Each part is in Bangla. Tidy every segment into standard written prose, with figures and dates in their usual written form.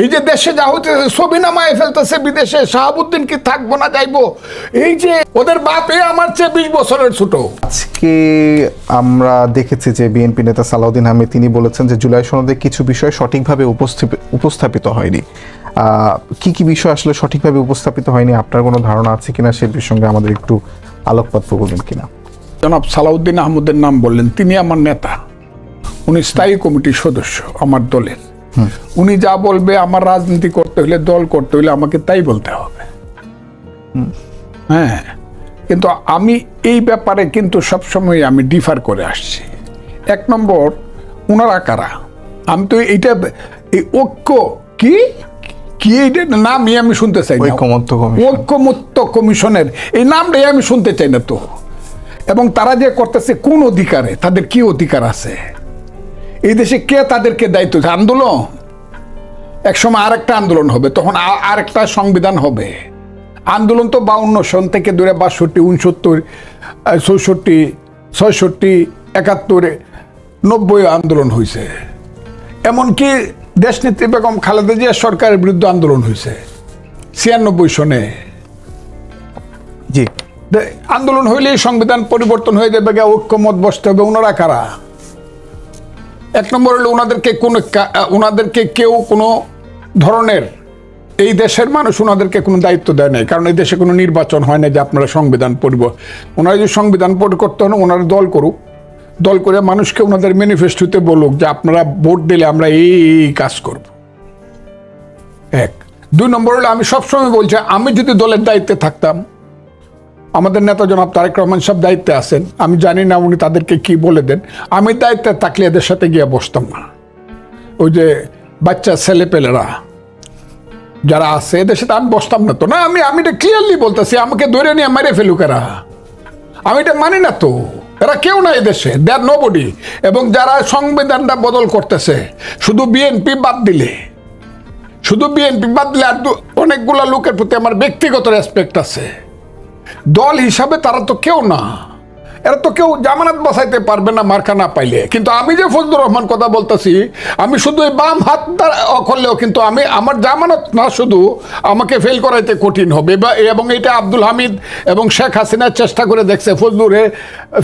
এই যে দেশে যা হইতেছে ছবি নামায় ফেলতেছে বিদেশে, শাহাবুদ্দিন কি থাকবো না যাইবো, এই যে ওদের বাপ আমার চেয়ে 20 বছরের ছোট। আজকে আমরা দেখেছি যে বিএনপি নেতা সালাউদ্দিন আহমেদ তিনি বলেছেন যে জুলাই সনদে কিছু বিষয় সঠিকভাবে উপস্থাপিত হয়নি। কি কি বিষয় আসলে সঠিকভাবে উপস্থাপিত হয়নি, আপনার কোনো ধারণা আছে কিনা সে প্রসঙ্গে আমাদের একটু আলোকপাত করবেন কিনা? জনাব সালাউদ্দিন আহমেদের নাম বললেন, তিনি আমার নেতা, উনি স্থায়ী কমিটির সদস্য আমার দলের। উনি যা বলবে, আমার রাজনীতি করতে হলে, দল করতে হলে আমাকে তাই বলতে হবে। হ্যাঁ, কিন্তু আমি এই ব্যাপারে কিন্তু সবসময় আমি ডিফার করে আসছি। 1 নম্বর, ওনারা কারা? আমি তো এইটা এই ঐক্য কি কি এইটার নামই আমি শুনতে চাই না। ঐক্যমত্য কমিশনের এই নামটাই আমি শুনতে চাই না তো। এবং তারা যে করতেছে কোন অধিকারে, তাদের কি অধিকার আছে এই দেশে? কে তাদেরকে দায়িত্ব? আন্দোলন একসময় আরেকটা আন্দোলন হবে, তখন আরেকটা সংবিধান হবে। আন্দোলন তো 52 সন থেকে ধরে 62, 69, 64, 66, 71, 90 আন্দোলন হয়েছে। এমনকি দেশনেত্রী বেগম খালেদা জিয়া সরকারের বিরুদ্ধে আন্দোলন হয়েছে 96 সনে। জি, আন্দোলন হইলেই সংবিধান পরিবর্তন হয়ে যাবে, ঐক্যমত বসতে হবে। ওনারা কারা? 1 নম্বর হলো ওনাদেরকে কেউ কোনো ধরনের, এই দেশের মানুষ ওনাদেরকে কোনো দায়িত্ব দেয় নাই, কারণ এই দেশে কোনো নির্বাচন হয় না যে আপনারা সংবিধান ওনারা যদি সংবিধান করতে হন, ওনারা দল করুক, দল করে মানুষকে ওনাদের ম্যানিফেস্টোতে বলুক যে আপনারা ভোট দিলে আমরা এই কাজ করব। 1। 2 নম্বর হলো, আমি সবসময় বলছি, আমি যদি দলের দায়িত্বে থাকতাম, আমাদের নেতা জনাব তারেক রহমান সব দায়িত্বে আছেন, আমি জানি না উনি তাদেরকে কি বলে দেন, আমি দায়িত্বে থাকলে এদের সাথে গিয়ে বসতাম না। ওই যে বাচ্চা ছেলেপেলেরা যারা আছে এদের সাথে আমি বসতাম না তো। না, আমি এটা ক্লিয়ারলি বলতেছি, আমাকে ধরে নিয়ে মেরে ফেলুক এরা, আমি এটা মানি না তো। এরা কেউ না এদেশে, দে আর নোবডি। এবং যারা সংবিধানটা বদল করতেছে, শুধু বিএনপি বাদ দিলে আর অনেকগুলা লোকের প্রতি আমার ব্যক্তিগত রেসপেক্ট আছে। দল হিসাবে তারা তো কেউ না, এরা তো কেউ জামানত বাঁচাইতে পারবে না মার্কা না পাইলে। কিন্তু আমি যে ফজলুর রহমান কথা বলতেছি, আমি শুধু বাম হাত করলেও কিন্তু আমার জামানত না, শুধু আমাকে ফেল করাইতে কঠিন হবে। এবং এটা আব্দুল হামিদ এবং শেখ হাসিনা চেষ্টা করে দেখছে ফজলুরে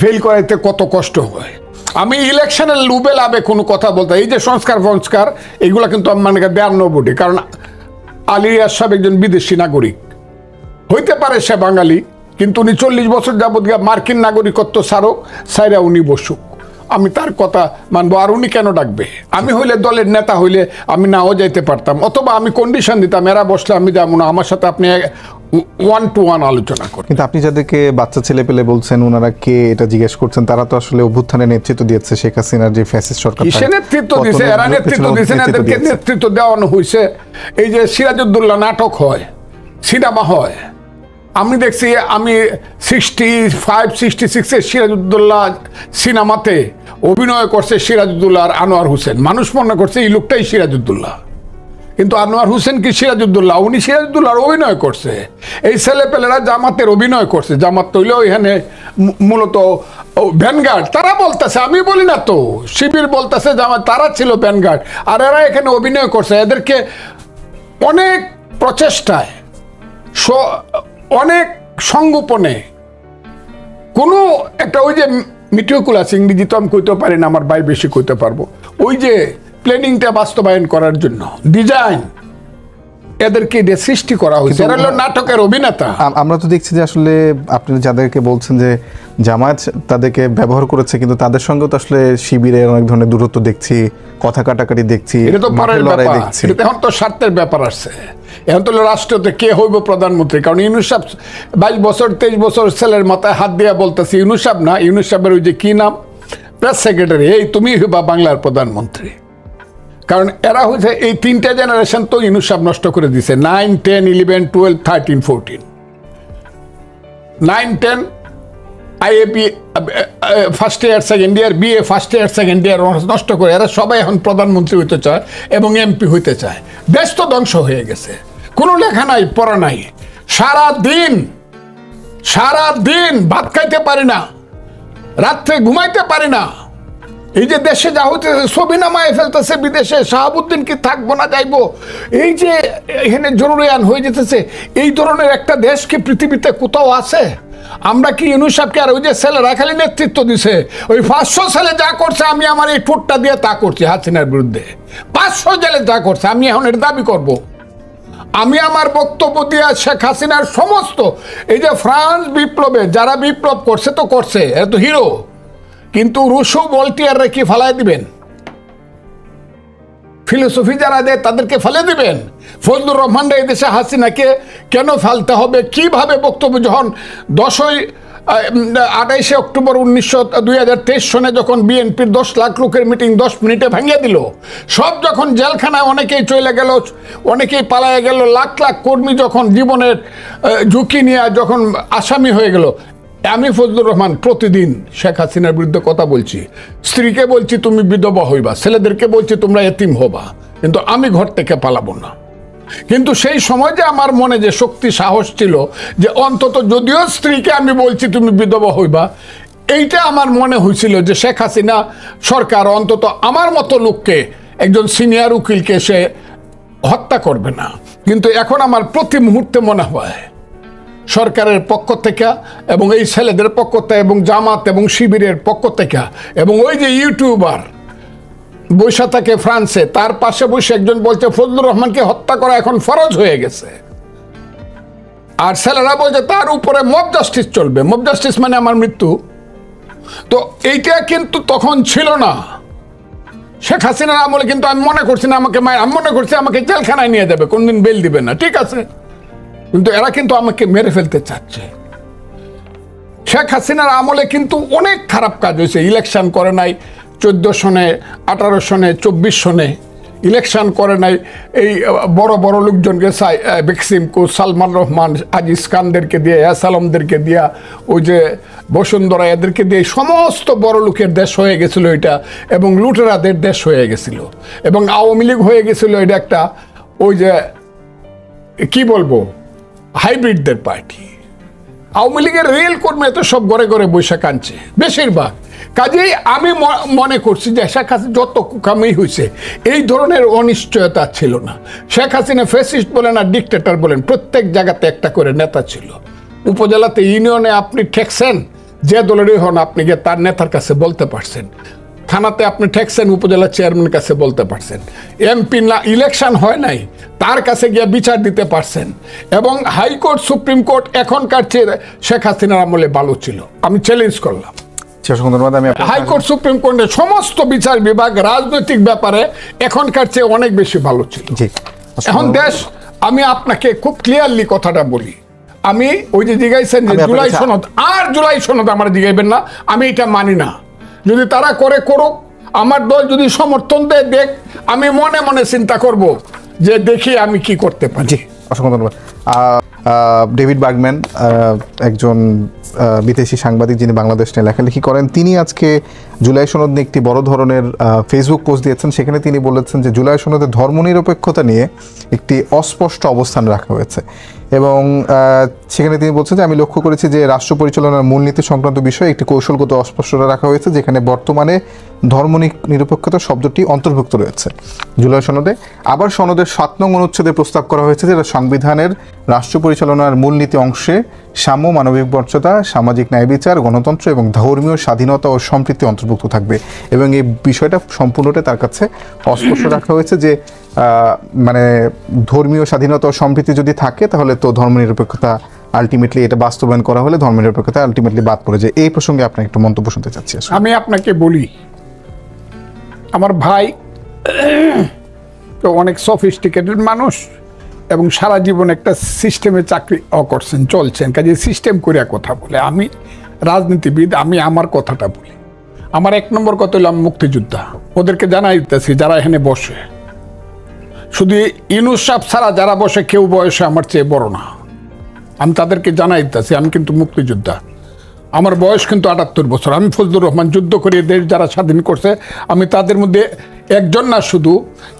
ফেল করাইতে কত কষ্ট হয়। আমি ইলেকশনের লুবে লাভে কোনো কথা বলতে, এই যে সংস্কার এগুলো কিন্তু মানে দেয়ার নবডি। কারণ আলী আশরাফ একজন বিদেশি নাগরিক, হইতে পারে সে বাঙালি, কিন্তু উনি 40 বছর যাবৎ মার্কিন নাগরিকত্ব সাইরা উনি বসুক, আমি তার কথা মানবো। আর উনি কেন ডাকবে? আমি হইলে, দলের নেতা হইলে আমি নাও যাইতে পারতাম, অথবা আমি কন্ডিশন দিতাম, এরা বসলে আমি যাবো না, আমার সাথে আপনি 1-to-1 আলোচনা করেন। কিন্তু আপনি যাদেরকে বাচ্চা ছেলে পেলে বলছেন, ওনারা কে এটা জিজ্ঞেস করছেন, তারা তো আসলে অভ্যুত্থানের নেতৃত্ব দিয়েছে শেখ হাসিনার যে ফ্যাসিস্ট সরকার। কিসে নেতৃত্ব দিয়েছে? এরা নেতৃত্ব দিয়েছে, এদেরকে নেতৃত্ব দেওয়ানো হয়েছে। এই যে সিরাজউদ্দৌলা নাটক হয়, সিনেমা হয়, আমি দেখছি, আমি 65-66 সিরাজউদ্দৌলা সিনেমাতে অভিনয় করছে সিরাজউদ্দৌলা আর আনোয়ার হোসেন। মানুষ মনে করছে এই লোকটাই সিরাজউদ্দৌলা, কিন্তু আনোয়ার হোসেন কি সিরাজউদ্দৌলা? উনি সিরাজউদ্দৌলার অভিনয় করছে। এই ছেলেপেলেরা জামাতের অভিনয় করছে। জামাত তৈলেও এখানে মূলত ভ্যানগার্ড, তারা বলতেছে, আমি বলি না তো, শিবির বলতেছে জামাত, তারা ছিল ভ্যানগার্ড, আর এরা এখানে অভিনয় করছে। এদেরকে অনেক প্রচেষ্টায়, অনেক সংগোপনে, কোনো একটা, ওই যে মিটিওকুলাস, ইংরেজি তো আমি কইতে পারি না, আমার ভাই বেশি কইতে পারবো, ওই যে প্ল্যানিংটা বাস্তবায়ন করার জন্য ডিজাইন এদেরকে সৃষ্টি করা হয়েছে। এরা হলো নাটকের অভিনেতা। আমরা তো দেখছি যে আসলে আপনি যাদেরকে বলছেন যে জামায়াত তাদেরকে ব্যবহার করেছে, কিন্তু তাদের সঙ্গে তো আসলে শিবিরের অনেক ধরনের দূরত্ব দেখছি, কথা কাটাকাটি দেখছি। এটা তো পরের ব্যাপার, এখন তো স্বার্থের ব্যাপার আসছে। এখন তো রাষ্ট্রতে কে হইব প্রধানমন্ত্রী, কারণ ইউনূস সাহেব 22 বছর 23 বছর ছেলের মাথায় হাত দিয়ে বলতেছি, ইউনূস সাহেব না, ইউনূস সাহেবের ওই যে কি নাম, প্রেস সেক্রেটারি, এই তুমি হইবা বাংলার প্রধানমন্ত্রী। কারণ এরা হয়েছে এই 3টা জেনারেশন তো ইউনূস সাহেব নষ্ট করে দিছে। 9, 10, 11, 12, 13, 14, 9, 10 IAP first year second year, BA first year second year নষ্ট করে এরা সবাই এখন প্রধানমন্ত্রী হইতে চায় এবং এমপি হইতে চায়। দেশ তো ধ্বংস হয়ে গেছে, কোনো লেখা নাই, পড়া নাই, সারা দিন ভাত খাইতে পারি না, রাত্রে ঘুমাইতে পারি না, এই যে দেশে যা হইতেছে ছবি নামায় ফেলতেছে বিদেশে, শাহাবুদ্দিন কি থাকবো না যাইবো, এই যে এখানে জরুরি আইন হয়ে যেতেছে, এই ধরনের একটা দেশ কি পৃথিবীতে কোথাও আছে? আমরা কি ইউনূস সাহেবকে আর ওই যে ছেলেরা খালি নেতৃত্ব দিছে, ওই 500 ছেলে যা করছে আমি আমার এই ঠোঁটটা দিয়ে তা করছি হাসিনার বিরুদ্ধে, 500 জেলে যা করছে আমি এখন এর দাবি করব। আমি আমার বক্তব্য দিয়ে শেখ হাসিনার সমস্ত এই যে ফ্রান্স বিপ্লবে যারা বিপ্লব করছে তো করছে, এরা তো হিরো, কিন্তু রুশো ভল্টিয়াররা কি ফালাই দিবেন? ফিলোসফি যারা দেয় তাদেরকে ফেলে দিবেন? ফজলুর রহমান এই দেশে হাসিনাকে কেন ফেলতে হবে? কিভাবে বক্তব্য যখন 28 অক্টোবর 2023 সনে যখন বিএনপির 10 লাখ লোকের মিটিং 10 মিনিটে ভেঙে দিল, সব যখন জেলখানায় অনেকেই চলে গেল, অনেকেই পালায় গেল, লাখ লাখ কর্মী যখন জীবনের ঝুঁকি নিয়ে যখন আসামি হয়ে গেল, আমি ফজলুর রহমান প্রতিদিন শেখ হাসিনার বিরুদ্ধে কথা বলছি, স্ত্রীকে বলছি তুমি বিধবা হইবা, ছেলেদেরকে বলছি তোমরা এতিম হবা, কিন্তু আমি ঘর থেকে পালাবো না। কিন্তু সেই সময় যে আমার মনে যে শক্তি সাহস ছিল যে অন্তত যদিও স্ত্রীকে আমি বলছি তুমি বিধবা হইবা, এইটা আমার মনে হয়েছিল যে শেখ হাসিনা সরকার অন্তত আমার মতো লোককে, একজন সিনিয়র উকিলকে সে হত্যা করবে না। কিন্তু এখন আমার প্রতি মুহূর্তে মনে হয় সরকারের পক্ষ থেকে এবং এই ছেলেদের পক্ষ থেকে এবং জামাত এবং শিবিরের পক্ষ থেকে এবং ওই যে ইউটিউবার বৈশা থাকে ফ্রান্সে, তার পাশে বসে একজন বলছে ফজলুর রহমানকে হত্যা করা এখন ফরজ হয়ে গেছে, আর ছেলেরা বলছে তার উপরে মব জাস্টিস চলবে। মব জাস্টিস মানে আমার মৃত্যু। তো এইটা কিন্তু তখন ছিল না শেখ হাসিনার আমলে, কিন্তু আমি মনে করছি না আমাকে আমি মনে করছি আমাকে জেলখানায় নিয়ে যাবে, কোনদিন বেল দিবে না, ঠিক আছে, কিন্তু এরা কিন্তু আমাকে মেরে ফেলতে চাচ্ছে। শেখ হাসিনার আমলে কিন্তু অনেক খারাপ কাজ হয়েছে। ইলেকশন করে নাই 14 সনে, 18 সনে, 24 সনে ইলেকশন করে নাই। এই বড় বড় লোকজনকে বেক্সিমকো, সালমান রহমান, আজিজ খানদেরকে দিয়ে, আসালামদেরকে দিয়া, ওই যে বসুন্ধরা, এদেরকে দিয়ে সমস্ত বড় লোকের দেশ হয়ে গেছিল এটা, এবং লুটেরাদের দেশ হয়ে গেছিল, এবং আওয়ামী লীগ হয়ে গেছিল এটা একটা ওই যে কি বলবো হাইব্রিডদের পার্টি। আওয়ামী লীগের রেল কর্মী তো সব ঘরে ঘরে বৈশাখ আনছে বেশিরভাগ। কাজেই আমি মনে করছি যে শেখ হাসিনা যত কুকামি হয়েছে, এই ধরনের অনিশ্চয়তা ছিল না। শেখ হাসিনা ফ্যাসিস্ট বলেন আর ডিক্টেটর বলেন, প্রত্যেক জায়গাতে একটা করে নেতা ছিল। উপজেলাতে, ইউনিয়নে আপনি ঠেকছেন, যে দলেরই হন আপনি গিয়ে তার নেতার কাছে বলতে পারছেন। থানাতে আপনি ঠেকছেন, উপজেলা চেয়ারম্যানের কাছে বলতে পারছেন। এমপি না ইলেকশন হয় নাই, তার কাছে গিয়ে বিচার দিতে পারছেন। এবং হাইকোর্ট, সুপ্রিম কোর্ট এখনকার চেয়ে শেখ হাসিনার আমলে ভালো ছিল, আমি চ্যালেঞ্জ করলাম। ধন্যবাদ। আমি হাইকোর্ট, সুপ্রিম কোর্টের সমস্ত বিচার বিভাগ রাজনৈতিক ব্যাপারে এখনকার চেয়ে অনেক বেশি ভালো ছিল। এখন দেশ, আমি আপনাকে খুব ক্লিয়ারলি কথাটা বলি, আমি ওই যে জিজ্ঞাসেন যে জুলাই সনদ, আর জুলাই সনদ আমার জিজ্ঞাসবেন না, আমি এটা মানি না। যদি তারা করে করুক, আমার দল যদি সমর্থন দেয় দেখ, আমি মনে মনে চিন্তা করব যে দেখি আমি কি করতে পারি। অসংখ্য ধন্যবাদ। ডেভিড বার্গম্যান, একজন বিদেশি সাংবাদিক যিনি বাংলাদেশ নিয়ে লেখালেখি করেন, তিনি আজকে জুলাই সনদ নিয়ে একটি বড় ধরনের ফেসবুক পোস্ট দিয়েছেন। সেখানে তিনি বলেছেন যে জুলাই সনদে ধর্মনিরপেক্ষতা নিয়ে একটি অস্পষ্ট অবস্থান রাখা হয়েছে, এবং সেখানে তিনি বলছেন যে আমি লক্ষ্য করেছি যে রাষ্ট্র পরিচালনার মূলনীতি সংক্রান্ত বিষয়ে একটি কৌশলগত অস্পষ্টতা রাখা হয়েছে, যেখানে বর্তমানে ধর্মনিরপেক্ষতা শব্দটি অন্তর্ভুক্ত রয়েছে জুলাই সনদে। আবার সনদের 7 নং অনুচ্ছেদে প্রস্তাব করা হয়েছে যেটা সংবিধানের রাষ্ট্র পরিচালনার মূলনীতি অংশে সাম্য, মানবিক মর্যাদা, সামাজিক ন্যায় বিচার, গণতন্ত্র এবং ধর্মীয় স্বাধীনতা ও সম্প্রীতি অন্তর্ভুক্ত থাকবে। এবং এই বিষয়টা সম্পূর্ণটা তার কাছে অস্পষ্ট রাখা হয়েছে যে মানে ধর্মীয় স্বাধীনতা ও সম্প্রীতি যদি থাকে তাহলে তো ধর্মনিরপেক্ষতা আলটিমেটলি, এটা বাস্তবায়ন করা হলে ধর্মনিরপেক্ষতা আলটিমেটলি বাদ পড়ে যায়। এই প্রসঙ্গে আপনার একটু মন্তব্য শুনতে চাচ্ছি। আমি আপনাকে বলি, আমার ভাই তো অনেক সফিস্টিকেটেড মানুষ এবং সারা জীবন একটা সিস্টেমে চাকরি করছেন, চলছেন, কাজে সিস্টেম করিয়া কথা বলে। আমি রাজনীতিবিদ, আমি আমার কথাটা বলি। আমার 1 নম্বর কথা হলো আমি মুক্তিযোদ্ধা। ওদেরকে জানাই দিতেছি যারা এখানে বসে, শুধু ইউনূস সাহেব ছাড়া যারা বসে কেউ বয়সে আমার চেয়ে বড় না, আমি তাদেরকে জানাই দিতেছি আমি কিন্তু মুক্তিযোদ্ধা। আমার বয়স কিন্তু 78 বছর। আমি ফজলুর রহমান, যুদ্ধ করে দেশ যারা স্বাধীন করছে, আমি তাদের মধ্যে একজন না, শুধু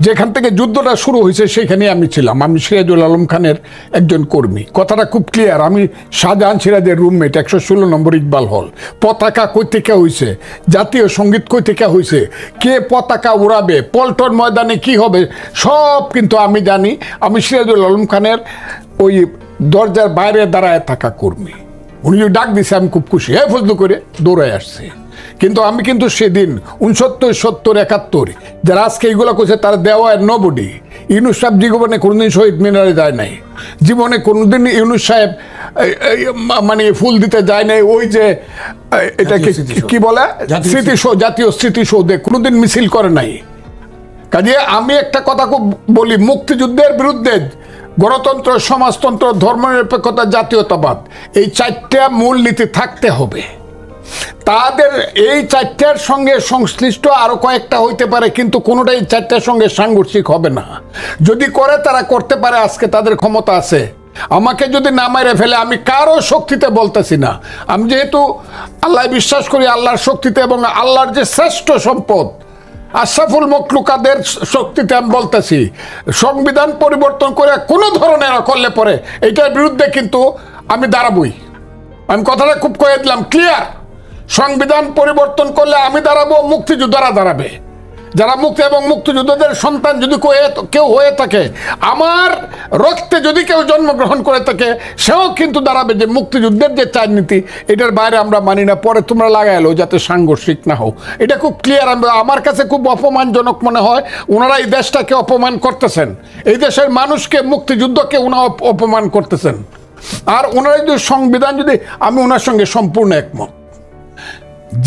যেখান থেকে যুদ্ধটা শুরু হয়েছে সেখানে আমি ছিলাম। আমি সিরাজুল আলম খানের একজন কর্মী, কথাটা খুব ক্লিয়ার। আমি শাহজাহান সিরাজের রুমমেট, 116 নম্বর ইকবাল হল। পতাকা কই থেকে হয়েছে, জাতীয় সঙ্গীত কই থেকে হয়েছে, কে পতাকা উড়াবে, পল্টন ময়দানে কি হবে, সব কিন্তু আমি জানি। আমি সিরাজুল আলম খানের ওই দরজার বাইরে দাঁড়ায় থাকা কর্মী। উনি যদি ডাক দিছে আমি খুব খুশি, হ্যাঁ ফজলু করে দৌড়ায় আসছে। কিন্তু আমি কিন্তু সেদিন 69, 70, 71 যারা আজকে এইগুলো করছে তারা দেওয়া নবডি। ইউনুস সাহেব জীবনে কোনোদিন শহীদ মিনারে যায় নাই, জীবনে কোনোদিন ইউনুস সাহেব মানে ফুল দিতে যায় নাই। ওই যে এটাকে কি বলে, জাতীয় স্মৃতিসৌধে কোনোদিন মিছিল করে নাই। কাজে আমি একটা কথা খুব বলি, মুক্তিযুদ্ধের বিরুদ্ধে গণতন্ত্র, সমাজতন্ত্র, ধর্মনিরপেক্ষতা, জাতীয়তাবাদ, এই 4টা মূলনীতি থাকতে হবে। তাদের এই 4টার সঙ্গে সংশ্লিষ্ট আরো কয়েকটা হইতে পারে, কিন্তু কোনোটাই 4টার সঙ্গে সাংঘর্ষিক হবে না। যদি করে তারা করতে পারে, আজকে তাদের ক্ষমতা আছে। আমাকে যদি না মেরে ফেলে, আমি কারো শক্তিতে বলতেছি না, আমি যেহেতু আল্লাহ বিশ্বাস করি, আল্লাহর শক্তিতে এবং আল্লাহর যে শ্রেষ্ঠ সম্পদ আশরাফুল মখলুকাদের শক্তিতে আমি বলতেছি, সংবিধান পরিবর্তন করে কোনো ধরনের করলে পরে এটার বিরুদ্ধে কিন্তু আমি দাঁড়াবই। আমি কথাটা খুব কয়ে দিলাম, ক্লিয়ার। সংবিধান পরিবর্তন করলে আমি দাঁড়াবো, মুক্তিযোদ্ধারা দাঁড়াবে। যারা মুক্তি এবং মুক্তিযোদ্ধাদের সন্তান যদি কেউ হয়ে থাকে, আমার রক্তে যদি কেউ জন্মগ্রহণ করে থাকে, সেও কিন্তু দাঁড়াবে যে মুক্তিযুদ্ধের যে চারনীতি, এটার বাইরে আমরা মানি না। পরে তোমরা লাগাইলো যাতে সাংঘর্ষিক না হোক, এটা খুব ক্লিয়ার। আমার কাছে খুব অপমানজনক মনে হয়, ওনারা এই দেশটাকে অপমান করতেছেন, এই দেশের মানুষকে, মুক্তিযুদ্ধকে ওনারা অপমান করতেছেন। আর ওনারা যদি সংবিধান, যদি আমি ওনার সঙ্গে সম্পূর্ণ একমত,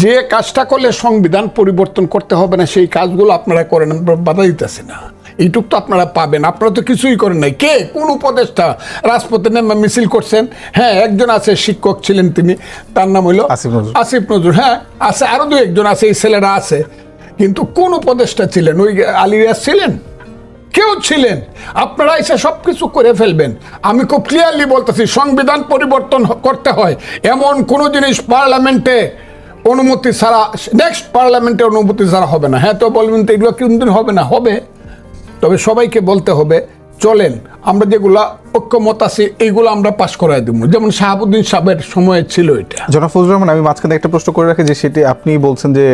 যে কাজটা করলে সংবিধান পরিবর্তন করতে হবে না সেই কাজগুলো আপনারা করেন, বাধা দিতেছে না। এইটুক তো আপনারা পাবেন। আপনারা তো কিছুই করেন নাই। কে, কোন উপদেষ্টা রাজপথে নেমে মিছিল করছেন? হ্যাঁ, একজন আছে, শিক্ষক ছিলেন তিনি, তার নাম হইল আসিফ নজরুল। হ্যাঁ আছে, আরো 2-1 আছে, এই ছেলেরা আছে। কিন্তু কোন উপদেষ্টা ছিলেন? ওই আলিরাজ ছিলেন? কেউ ছিলেন? আপনারা এসে সব কিছু করে ফেলবেন। আমি খুব ক্লিয়ারলি বলতেছি, সংবিধান পরিবর্তন করতে হয় এমন কোনো জিনিস পার্লামেন্টে অনুমতি ছাড়া, নেক্সট পার্লামেন্টের অনুমতি ছাড়া হবে না। হ্যাঁ তো বলবেন তো এগুলো কোনদিন হবে না, হবে। তবে সবাইকে বলতে হবে, চলেন আমরা যেগুলা ঐক্যমত আছে এইগুলো আমরা পাশ করাই দেবো, যেমন শাহাবুদ্দিন সাহেবের সময়ে ছিল এটা। জনাব ফজলুর রহমান, আমি মাঝখানে একটা প্রশ্ন করে রাখি, যে সেটি আপনি বলছেন যে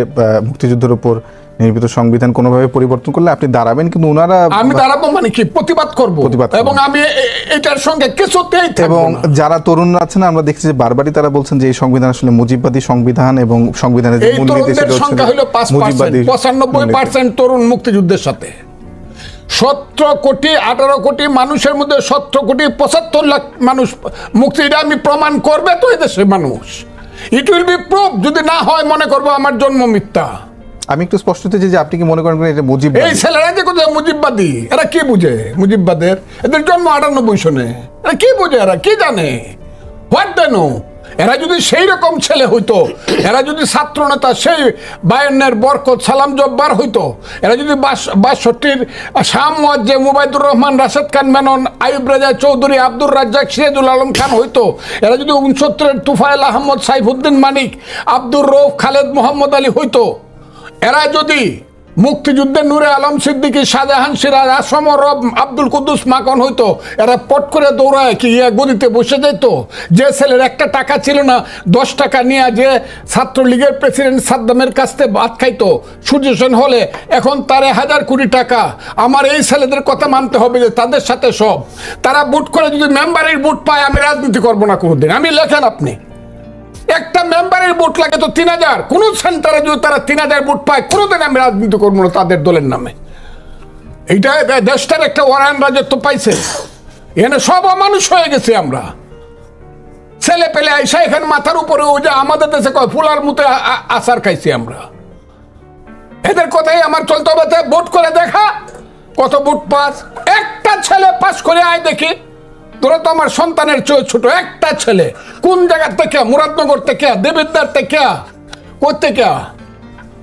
মুক্তিযুদ্ধের উপর নির্মিত সংবিধান কোনোভাবে পরিবর্তন করলে আপনি দাঁড়াবেন, কিন্তু ওনারা, আমি দাঁড়াবো মানে কি, প্রতিবাদ করব, এবং আমি এটার সঙ্গে কিছুতেই থাকবো না। এবং যারা তরুণরা আছেন, আমরা দেখছি যে বারবারই তারা বলছেন যে এই সংবিধান আসলে মুজিববাদী সংবিধান, এবং সংবিধানের যে মূলনীতি সেটা হচ্ছে মুজিববাদী। 95% তরুণ মুক্তিযুদ্ধের সাথে। 17 কোটি 18 কোটি মানুষের মধ্যে 17 কোটি 75 লাখ মানুষ মুক্তি, এটা আমি প্রমাণ করবে তো এদেশের মানুষ। It will be proof. যদি না হয় মনে করবো আমার জন্ম মিথ্যা। আমি একটু স্পষ্টতে যে আপনি কি মনে করেন এটা মুজিববাদী? এই ছেলেরা যে কোথায় মুজিববাদী, এরা কি বুঝে মুজিববাদের? এদের জন্ম 98 সনে, এরা কি বুঝে, এরা কি জানে? What they know? এরা যদি সেই রকম ছেলে হইতো, এরা যদি ছাত্র নেতা সেই 52-এর বরকত সালাম জব্বার হইতো, এরা যদি 62-র শাহ মুয়াজ্জে, মুবাইদুর রহমান, রাশেদ খান মেনন, আইয়ুব রেজা চৌধুরী, আব্দুর রাজ্জাক, সিরাজুল আলম খান হইতো, এরা যদি 69-এর তুফাইল আহমদ, সাইফুদ্দিন মানিক, আব্দুর রৌফ, খালেদ মোহাম্মদ আলী হইতো, এরা যদি মুক্তিযুদ্ধের নূরে আলম সিদ্দিকী, শাহজাহান সিরাজ, আসম রব, আব্দুল কুদ্দুস মাখন হইতো, এরা পট করে দৌড়ায় কি গদিতে বসে যেত। যে ছেলের একটা টাকা ছিল না, 10 টাকা নিয়ে যে ছাত্রলীগের প্রেসিডেন্ট সাদ্দামের কাছ থেকে ভাত খাইতো সূর্য সেন হলে, এখন তার 1000 কোটি টাকা। আমার এই ছেলেদের কথা মানতে হবে যে তাদের সাথে সব, তারা বুট করে যদি মেম্বারের বুট পায়, আমি রাজনীতি করবো না কোনোদিন। আমি লেখেন আপনি, একটা মেম্বারের ভোট লাগে তো 3000, কোন সেন্টারে যদি তারা 3000 ভোট পায়, কোনোদিন আমি রাজনীতি করবো না তাদের দলের নামে। এইটা দেশটার একটা ওয়ারান রাজত্ব পাইছে, এখানে সব মানুষ হয়ে গেছে আমরা। ছেলে পেলে আইসা এখানে মাথার উপরে, ওই যে আমাদের দেশে কয় ফুলার মতো আচার খাইছি আমরা। এদের কথাই আমার চলতে হবে। ভোট করে দেখা কত ভোট পাস, একটা ছেলে পাস করে আয় দেখি। তোরা তো আমার সন্তানের চেয়ে ছোট, একটা ছেলে কোন জায়গার থেকে, মুরাদনগর থেকে, দেবিদ্দার থেকে,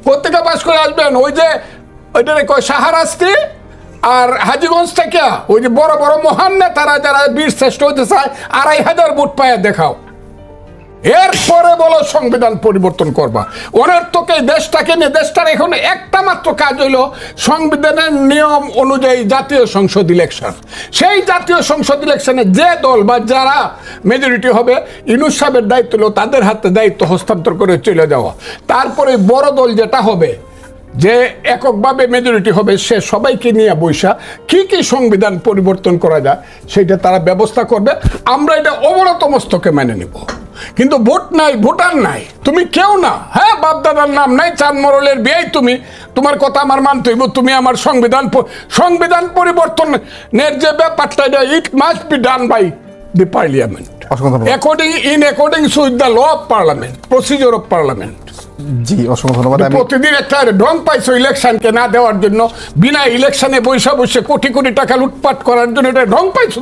কোথেকে পাস করে আসবেন? ওই যে ওইটারে কয় শাহরাস্তি আর হাজীগঞ্জ থেকে, ওই যে বড় বড় মহান নেতারা যারা বীর শ্রেষ্ঠ হইতে চায়, 2500 ভোট পায় দেখাও। এরপরে বলো সংবিধান পরিবর্তন করবা। অনর্থক এই দেশটাকে নিয়ে, দেশটার এখন একটা মাত্র কাজ হইল সংবিধানের নিয়ম অনুযায়ী জাতীয় সংসদ ইলেকশন। সেই জাতীয় সংসদ ইলেকশনে যে দল বা যারা মেজরিটি হবে, ইউনূস সাহেবের দায়িত্ব হলো তাদের হাতে দায়িত্ব হস্তান্তর করে চলে যাওয়া। তারপরে বড় দল যেটা হবে, যে এককভাবে মেজরিটি হবে, সে সবাইকে নিয়ে বৈশা কি কি সংবিধান পরিবর্তন করা যায় সেটা তারা ব্যবস্থা করবে। আমরা এটা অবনত মস্তকে মেনে নেব। কিন্তু ভোট নাই, ভোটার নাই, তুমি কেউ না। হ্যাঁ, বাপদাদার নাম নাই, চাঁদ মরলের বিয়েই তুমি, তোমার কথা আমার মানতে হইব। তুমি আমার সংবিধান পরিবর্তনের যে ব্যাপারটা, it must be done by the parliament according to the law of parliament, procedure of parliament. জি, অসংখ্য ধন্যবাদ। প্রতিদিন একটা ঢং পাইছো ইলেকশনকে না দেওয়ার জন্য, বিনা ইলেকশনে বৈশা বসে কোটি কোটি টাকা লুটপাট করার জন্য এটা ঢং পাইছো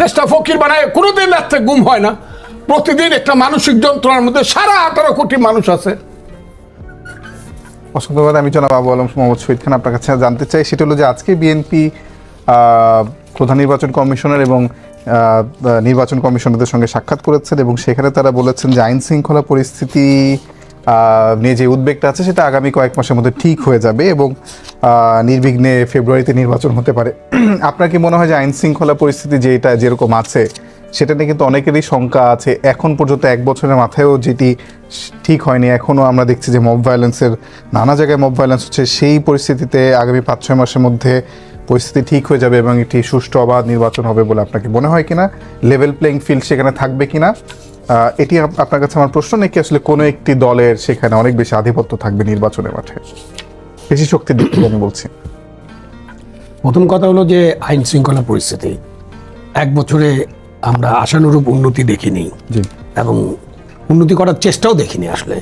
দেশটা ফকির বানায়। কোনোদিন রাত্রে গুম হয় না, প্রতিদিন একটা মানসিক যন্ত্রণার মধ্যে সারা 18 কোটি মানুষ আছে। অসংখ্য ধন্যবাদ। আমি জনাব আবু আলম মোহাম্মদ শহীদ খান আপনার কাছে জানতে চাই, সেটা হলো যে আজকে বিএনপি প্রধান নির্বাচন কমিশনার এবং নির্বাচন কমিশনারদের সঙ্গে সাক্ষাৎ করেছেন এবং সেখানে তারা বলেছেন যে আইন শৃঙ্খলা পরিস্থিতি নিয়ে যে উদ্বেগটা আছে সেটা আগামী কয়েক মাসের মধ্যে ঠিক হয়ে যাবে এবং নির্বিঘ্নে ফেব্রুয়ারিতে নির্বাচন হতে পারে। আপনার কি মনে হয় যে আইন শৃঙ্খলা পরিস্থিতি যেটা যেরকম আছে সেটা নিয়ে কিন্তু অনেকেরই শঙ্কা আছে? এখন পর্যন্ত 1 বছরের মাথায়ও যেটি ঠিক হয়নি, এখনও আমরা দেখছি যে মব ভায়োলেন্সের নানা জায়গায় মব ভায়োলেন্স হচ্ছে। সেই পরিস্থিতিতে আগামী 5-6 মাসের মধ্যে পরিস্থিতি ঠিক হয়ে যাবে এবং একটি সুষ্ঠু অবাধ নির্বাচন হবে বলে আপনাকে মনে হয় কিনা? লেভেল প্লেইং ফিল্ড সেখানে থাকবে কিনা, এটি আপনার কাছে আমার প্রশ্ন। নাকি আসলে কোনো একটি দলের সেখানে অনেক বেশি আধিপত্য থাকবে নির্বাচনের মাঠে, বেশি শক্তির দিক থেকে আমি বলছি? প্রথম কথা হলো যে আইন শৃঙ্খলা পরিস্থিতি 1 বছরে আমরা আশানুরূপ উন্নতি দেখিনি এবং উন্নতি করার চেষ্টাও দেখিনি। আসলে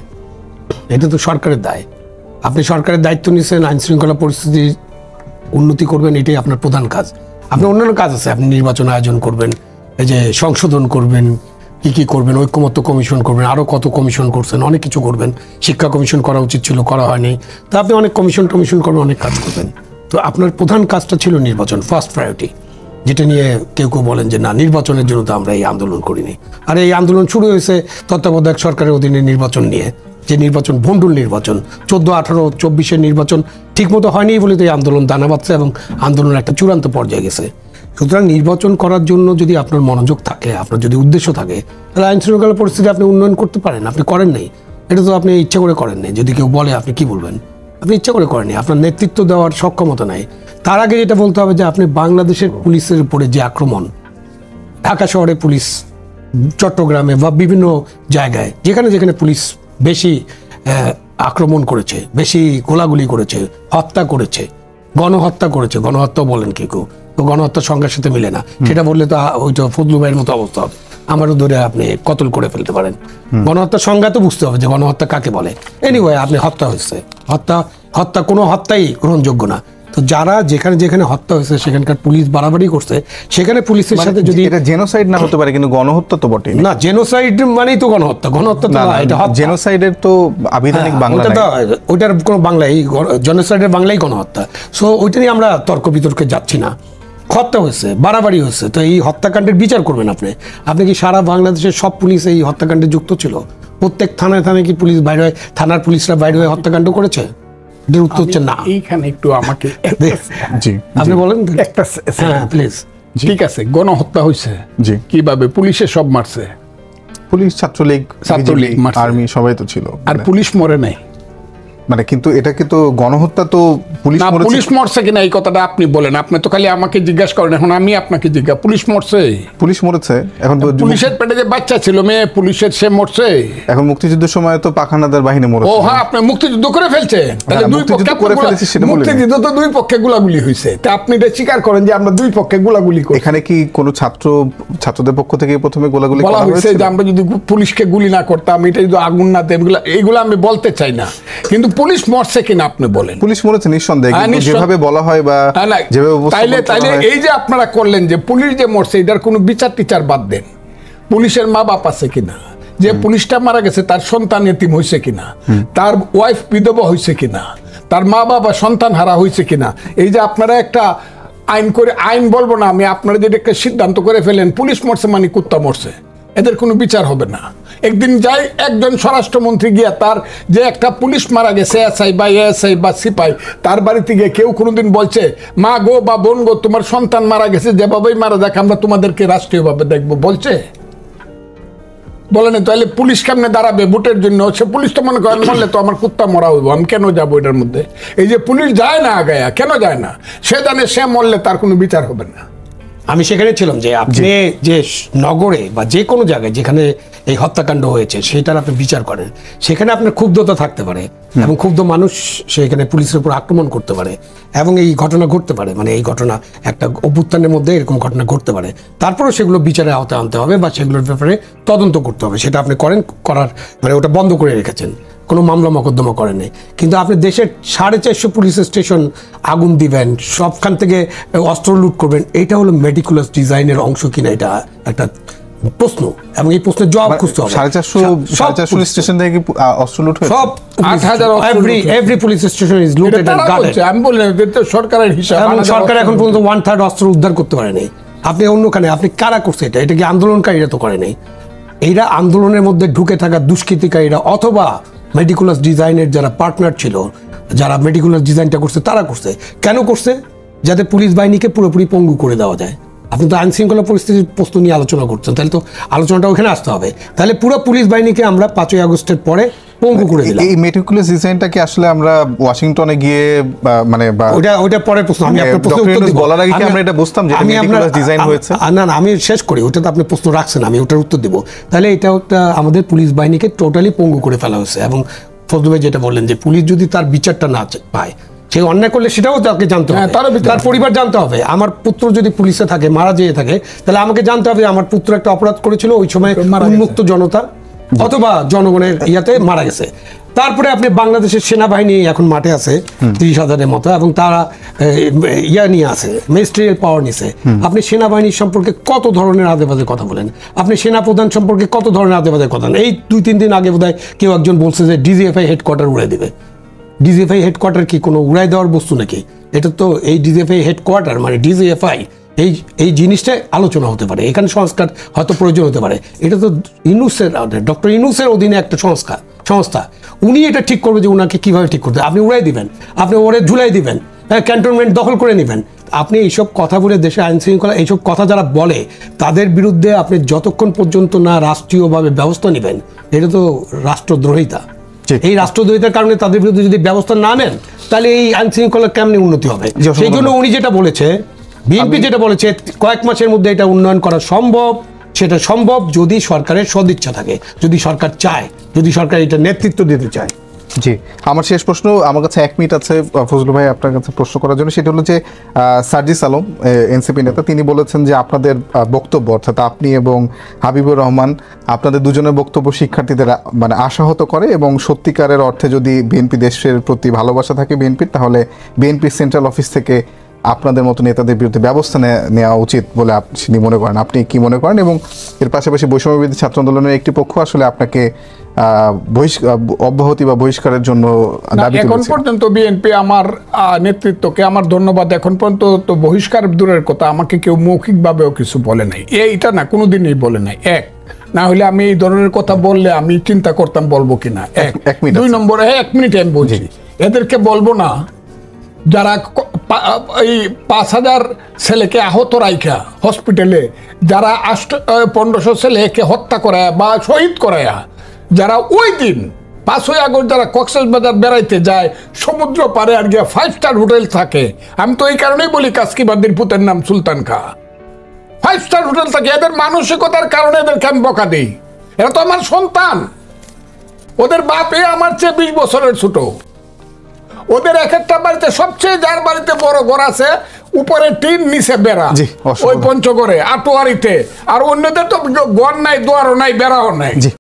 এটা তো সরকারের দায়। আপনি সরকারের দায়িত্ব নিয়েছেন, আইন শৃঙ্খলা পরিস্থিতি উন্নতি করবেন, এটাই আপনার প্রধান কাজ। আপনার অন্যান্য কাজ আছে, আপনি নির্বাচন আয়োজন করবেন, এই যে সংশোধন করবেন, কি করবেন, ঐক্যমত্য কমিশন করবেন, আরও কত কমিশন করছেন, অনেক কিছু করবেন। শিক্ষা কমিশন করা উচিত ছিল, করা হয়নি। তো আপনি অনেক কমিশন করবেন, অনেক কাজ করবেন। তো আপনার প্রধান কাজটা ছিল নির্বাচন, ফার্স্ট প্রায়োরিটি, যেটা নিয়ে কেউ কেউ বলেন যে না, নির্বাচনের জন্য তো আমরা এই আন্দোলন করিনি। আর এই আন্দোলন শুরু হয়েছে তত্ত্বাবধায়ক সরকারের অধীনে নির্বাচন নিয়ে, যে নির্বাচন ভণ্ডুল নির্বাচন, 14, 18, 24-এর নির্বাচন ঠিকমতো হয়নি বলে তো এই আন্দোলন দানা বাঁধছে এবং আন্দোলন একটা চূড়ান্ত পর্যায়ে গেছে। সুতরাং নির্বাচন করার জন্য যদি আপনার মনোযোগ থাকে, আপনার যদি উদ্দেশ্য থাকে, তাহলে আইন শৃঙ্খলা পরিস্থিতি আপনি উন্নয়ন করতে পারেন। আপনি করেন নাই, এটা তো আপনি ইচ্ছা করে করেন নাই। যদি কেউ বলে আপনি কি বলবেন? আপনি ইচ্ছা করে করেননি, আপনার নেতৃত্ব দেওয়ার সক্ষমতা নাই। তার আগে যেটা বলতে হবে যে আপনি বাংলাদেশের পুলিশের উপরে যে আক্রমণ, ঢাকা শহরে পুলিশ, চট্টগ্রামে বা বিভিন্ন জায়গায় যেখানে যেখানে পুলিশ বেশি আক্রমণ করেছে, বেশি গোলাগুলি করেছে, হত্যা করেছে, গণহত্যা করেছে, গণহত্যা বলেন কেউ, তো গণহত্যার সংখ্যার সাথে মিলে না। সেটা বললে তো ওইটা ফজলু ভাইয়ের মতো অবস্থা হবে, আমারও ধরে আপনি কতল করে ফেলতে পারেন। গণহত্যার সংজ্ঞা তো বুঝতে হবে যে গণহত্যা কাকে বলে। এনিওয়ে, আপনি হত্যা হয়েছে, হত্যা কোনো হত্যাই গ্রহণযোগ্য না। তো যারা যেখানে যেখানে হত্যা হয়েছে সেখানকার পুলিশ বাড়াবাড়ি করছে, সেখানে পুলিশের সাথে যদি এটা জেনোসাইড না হতে পারে, কিন্তু গণহত্যা তো বটে না। জেনোসাইড মানেই তো গণহত্যা, গণহত্যা তো না, এটা জেনোসাইডের তো আবিধানিক বাংলা নাই, ওইটার কোনো বাংলায় জেনোসাইডের বাংলাই গণহত্যা। সো ওইটা নিয়ে আমরা তর্ক বিতর্কে যাচ্ছি না। হত্যা হয়েছে, বাড়াবাড়ি হয়েছে, তো এই হত্যাকাণ্ডের বিচার করবেন আপনি। আপনি কি সারা বাংলাদেশের সব পুলিশ এই হত্যাকাণ্ডে যুক্ত ছিল? প্রত্যেক থানায় থানায় কি পুলিশ বাইরে হয়, থানার পুলিশরা বাইরে হয়ে হত্যাকাণ্ড করেছে? এটার উত্তর হচ্ছে না। এইখানে একটু আমাকে জি আপনি বলেন একটা, হ্যাঁ প্লিজ। ঠিক আছে, গণহত্যা হয়েছে, জি, কিভাবে? পুলিশে সব মারছে, পুলিশ, ছাত্রলীগ, আর্মি সবাই তো ছিল, আর পুলিশ মরে নাই। মানে কিন্তু এটা কিন্তু গণহত্যা, তো পুলিশ মরছে কিনা এই কথাটা আপনি বলেন। আপনি তো খালি আমাকে জিজ্ঞাসা করেন, এখন আমি আপনাকে জিজ্ঞাসা, পুলিশ মরছে? পুলিশ মরেছে। এখন পুলিশের পেটে যে বাচ্চা ছিল মেয়ে, পুলিশের, সে মরছে। এখন মুক্তিযুদ্ধের সময় তো পাখানাদার বাহিনী মরেছে। ও হ্যাঁ, আপনি মুক্তিযুদ্ধ করে ফেলছেন, তাহলে দুই পক্ষে মুক্তিযুদ্ধ তো দুই পক্ষে গোলাগুলি হয়েছে। তা আপনি এটা স্বীকার করেন যে আমরা দুই পক্ষে গোলাগুলি করি? এখানে কি কোনো ছাত্রদের পক্ষ থেকে প্রথমে গোলাগুলি বলা হয়েছে যে আমরা যদি পুলিশকে গুলি না করতাম, এটা যদি আগুন না দেয়, এইগুলো আমি বলতে চাই না, কিন্তু পুলিশ মরছে কিনা আপনি বলেন। পুলিশ মরেছে নিঃসন্দেহে, কিন্তু যেভাবে বলা হয় বা যেভাবে তাইলে এই যে আপনারা করলেন যে পুলিশ যে মরছে, এটার কোনো বিচার টিচার বাদ দেন। পুলিশের মা বাপ আছে কিনা? যে পুলিশটা মারা গেছে তার সন্তান এতিম হয়েছে কিনা? তার ওয়াইফ বিধবা হয়েছে কিনা? তার মা বাবা সন্তান হারা হয়েছে কিনা? এই যে আপনারা একটা আইন করে, আইন বলবো না আমি, আপনারা যদি একটা সিদ্ধান্ত করে ফেলেন পুলিশ মরছে মানে কুত্তা মরছে, এদের কোনো বিচার হবে না। একদিন যাই একজন স্বরাষ্ট্রমন্ত্রী গিয়া তার যে একটা পুলিশ মারা গেছে এসআই বা এএসআই বা সিপাই, তার বাড়িতে গিয়ে কেউ কোনোদিন বলছে মা গো বা বোন গো তোমার সন্তান মারা গেছে, যেভাবেই মারা যাক আমরা তোমাদেরকে রাষ্ট্রীয়ভাবে দেখবো বলছে? বলেন। তাহলে পুলিশ কেমনে দাঁড়াবে ভোটের জন্য? সে পুলিশ তো মনে করেন মরলে তো আমার কুত্তা মরা হইব, আমি কেন যাবো এটার মধ্যে? এই যে পুলিশ যায় না আগায়া, কেন যায় না? সে জানে সে মরলে তার কোনো বিচার হবে না। আমি সেখানে ছিলাম যে আপনি যে নগরে বা যে কোনো জায়গায় যেখানে এই হত্যাকাণ্ড হয়েছে সেটার আপনি বিচার করেন, সেখানে আপনার ক্ষুব্ধতা থাকতে পারে এবং ক্ষুব্ধ মানুষ সেখানে পুলিশের উপর আক্রমণ করতে পারে এবং এই ঘটনা ঘটতে পারে, মানে এই ঘটনা একটা অভ্যুত্থানের মধ্যে এরকম ঘটনা ঘটতে পারে। তারপরেও সেগুলো বিচারের আওতায় আনতে হবে বা সেগুলোর ব্যাপারে তদন্ত করতে হবে। সেটা আপনি করার মানে ওটা বন্ধ করে রেখেছেন, কোনো মামলা মোকদ্দমা করেন নাই। কিন্তু আপনি দেশের 450 পুলিশ স্টেশন আগুন দিবেন, সবখান থেকে অস্ত্র লুট করবেন, এটা হলো মেটিকুলাস ডিজাইনের অংশ কিনা, এটা একটা প্রশ্ন এবং এই প্রশ্নের জবাব খুঁজতে হবে। 450 স্টেশন থেকে অস্ত্র লুট হয়েছে? সব 8000 every police station is looted and guarded. আমি বললাম এটা সরকারের হিসাব, এবং সরকার এখন পর্যন্ত 1/3 অস্ত্র উদ্ধার করতে পারে নাই। আপনি অন্যখানে আপনি কারা করছে এটা কি আন্দোলনকারীরা তো করে নাই? এইটা আন্দোলনের মধ্যে ঢুকে থাকা দুষ্কৃতিকারীরা অথবা মেটিকুলাস ডিজাইনের যারা পার্টনার ছিল, যারা মেটিকুলাস ডিজাইনটা করছে তারা করছে। কেন করছে? যাতে পুলিশ বাহিনীকে পুরোপুরি পঙ্গু করে দেওয়া যায়। আপনি তো আইন শৃঙ্খলা পরিস্থিতির প্রশ্ন নিয়ে আলোচনা করছেন, তাহলে তো আলোচনাটা ওখানে আসতে হবে। তাহলে পুরো পুলিশ বাহিনীকে আমরা 5ই আগস্টের পরে পঙ্গু করে দিলাম। এই মেটিকুলাস ডিজাইনটা কি আসলে আমরা ওয়াশিংটনে গিয়ে মানে ওটা পরের প্রশ্ন, আমি আপনার প্রশ্নের উত্তর দিব। বলার আগে কি আমরা এটা বুঝতাম যে মেটিকুলাস ডিজাইন হয়েছে? না আমি শেষ করি, ওটা তো আপনি প্রশ্ন রাখছেন, আমি ওটার উত্তর দিব। তাহলে এটা আমাদের পুলিশ বাহিনীকে টোটালি পঙ্গু করে ফেলা হয়েছে। এবং ফজলু ভাই যেটা বললেন যে পুলিশ যদি তার বিচারটা না পায়, সে অন্যায় করলে সেটাও তাকে জানতে হবে, তার পরিবার জানতে হবে। আমার পুত্র যদি পুলিশে থাকে, মারা যেয়ে থাকে, তাহলে আমাকে জানতে হবে আমার পুত্র একটা অপরাধ করেছিল, ওই সময় উন্মুক্ত জনতা অথবা জনগণের ইয়াতে মারা গেছে। তারপরে আপনি বাংলাদেশের সেনাবাহিনী এখন মাঠে আছে 30,000-এর মতো, এবং তারা ইয়া নিয়ে আছে, ম্যাজিস্ট্রিয়াল পাওয়ার নিছে। আপনি সেনাবাহিনীর সম্পর্কে কত ধরনের আজেবাজে কথা বলেন, আপনি সেনাপ্রধান সম্পর্কে কত ধরনের আজেবাজে কথা বলেন। এই 2-3 দিন আগে বোধহয় কেউ একজন বলছে যে ডিজিএফআই হেডকোয়ার্টার উড়াই দেবে। ডিজিএফআই হেডকোয়ার্টার কি কোনো উড়াই দেওয়ার বস্তু নাকি? এটা তো এই ডিজিএফআই হেডকোয়ার্টার মানে ডিজিএফআই এই জিনিসটাই আলোচনা হতে পারে, এখানে সংস্কার হয়তো প্রয়োজন হতে পারে। এটা তো ডক্টর ইউনূসের অধীনে একটা সংস্থা, উনি এটা ঠিক করবে যে উনাকে কিভাবে ঠিক করতে। আপনি উড়াই দিবেন, আপনি ওরে ঝুলাই দিবেন, ক্যান্টনমেন্ট দখল করে নেবেন। আপনি এইসব কথা বলে দেশে আইন শৃঙ্খলা এইসব কথা যারা বলে তাদের বিরুদ্ধে আপনি যতক্ষণ পর্যন্ত না রাষ্ট্রীয়ভাবে ব্যবস্থা নেবেন, এটা তো রাষ্ট্রদ্রোহিতা। এই রাষ্ট্রদ্রোহিতার কারণে তাদের বিরুদ্ধে যদি ব্যবস্থা না নেন, তাহলে এই আইন শৃঙ্খলা কেমনে উন্নতি হবে? সেই জন্য উনি যেটা বলেছে, বিএনপি যেটা বলেছে, কয়েক মাসের মধ্যে এটা উন্নয়ন করা সম্ভব। সেটা সম্ভব যদি সরকারের সদিচ্ছা থাকে, যদি সরকার চায়, যদি সরকার এটা নেতৃত্ব দিতে চায়। জি, আমার শেষ প্রশ্ন, আমার কাছে 1 মিনিট আছে ফজলু ভাই আপনার কাছে প্রশ্ন করার জন্য। সেটা হলো যে সার্জিস আলম এনসিপি নেতা, তিনি বলেছেন যে আপনাদের বক্তব্য, অর্থাৎ আপনি এবং হাবিবুর রহমান, আপনাদের দুজনের বক্তব্য শিক্ষার্থীদের মানে আশাহত করে এবং সত্যিকারের অর্থে যদি বিএনপি দেশের প্রতি ভালোবাসা থাকে বিএনপির, তাহলে বিএনপির সেন্ট্রাল অফিস থেকে আপনাদের মতো নেতাদের বিরুদ্ধে ব্যবস্থা নেওয়া উচিত বলে আপনি মনে করেন। আপনি কি মনে করেন? এবং এর পাশাপাশি বৈষম্যবিরোধী ছাত্র আন্দোলনের একটি পক্ষ আসলে আপনাকে অব্যাহতি বা বহিষ্কারের জন্য দাবি করেছে। এখন পর্যন্ত বিএনপি আমার নেতৃত্বকে আমার ধন্যবাদ। এখন পর্যন্ত তো বহিষ্কার দূরের কথা, আমাকে কেউ মৌখিকভাবেও কিছু বলে নাই, এইটা না কোনোদিনই বলে নাই। না হলে আমি এই ধরনের কথা বললে আমি চিন্তা করতাম বলবো কিনা। 2 নম্বরে 1 মিনিট আমি বলছি, এদেরকে বলবো না যারা এই 5,000 ছেলেকে আহত রাইখা হসপিটালে, যারা 1500 ছেলেকে হত্যা করায় বা শহীদ করায়া, যারা ওই দিন 5ই আগস্ট যারা কক্সবাজার বেড়াইতে যায়, সমুদ্র পারে আর গিয়ে 5 স্টার হোটেল থাকে। আমি তো এই কারণেই বলি কাস্কিবাদীর পুতের নাম সুলতান খা। 5 স্টার হোটেল থাকে, এদের মানসিকতার কারণে এদেরকে আমি বকা দিই। এরা তো আমার সন্তান, ওদের বাপে আমার চেয়ে 20 বছরের ছোট। ওদের এক একটা বাড়িতে, সবচেয়ে যার বাড়িতে বড় ঘর আছে, উপরে টিন নিচে বেড়া, ওই পঞ্চগড়ে আটোয়ারিতে, আর অন্যদের তো ঘর নাই, দুয়ারও নাই, বেড়াও নাই।